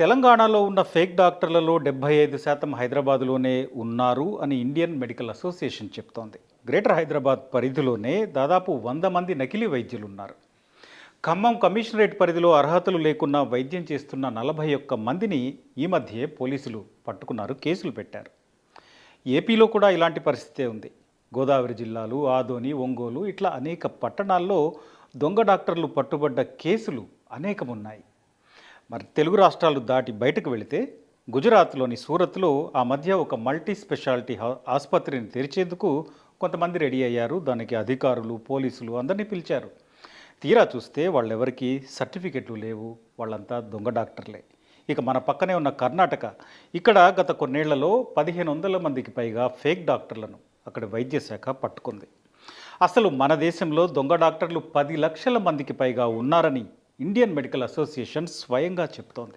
తెలంగాణలో ఉన్న ఫేక్ డాక్టర్లలో 75% హైదరాబాద్లోనే ఉన్నారు అని ఇండియన్ మెడికల్ అసోసియేషన్ చెప్తోంది. గ్రేటర్ హైదరాబాద్ పరిధిలోనే దాదాపు 100 మంది నకిలీ వైద్యులున్నారు. ఖమ్మం కమిషనరేట్ పరిధిలో అర్హతలు లేకున్నా వైద్యం చేస్తున్న 41 మందిని ఈ మధ్యే పోలీసులు పట్టుకున్నారు, కేసులు పెట్టారు. ఏపీలో కూడా ఇలాంటి పరిస్థితే ఉంది. గోదావరి జిల్లాలు, ఆదోని, ఒంగోలు ఇట్లా అనేక పట్టణాల్లో దొంగ డాక్టర్లు పట్టుబడ్డ కేసులు అనేకమున్నాయి. మరి తెలుగు రాష్ట్రాలు దాటి బయటకు వెళితే గుజరాత్లోని సూరత్లో ఆ మధ్య ఒక మల్టీ స్పెషాలిటీ ఆసుపత్రిని తెరిచేందుకు కొంతమంది రెడీ అయ్యారు. దానికి అధికారులు, పోలీసులు అందరినీ పిలిచారు. తీరా చూస్తే వాళ్ళెవరికి సర్టిఫికెట్లు లేవు, వాళ్ళంతా దొంగ డాక్టర్లే. ఇక మన పక్కనే ఉన్న కర్ణాటక, ఇక్కడ గత కొన్నేళ్లలో 1500 మందికి పైగా ఫేక్ డాక్టర్లను అక్కడ వైద్య శాఖ పట్టుకుంది. అసలు మన దేశంలో దొంగ డాక్టర్లు 10 లక్షల మందికి పైగా ఉన్నారని ఇండియన్ మెడికల్ అసోసియేషన్ స్వయంగా చెప్తోంది.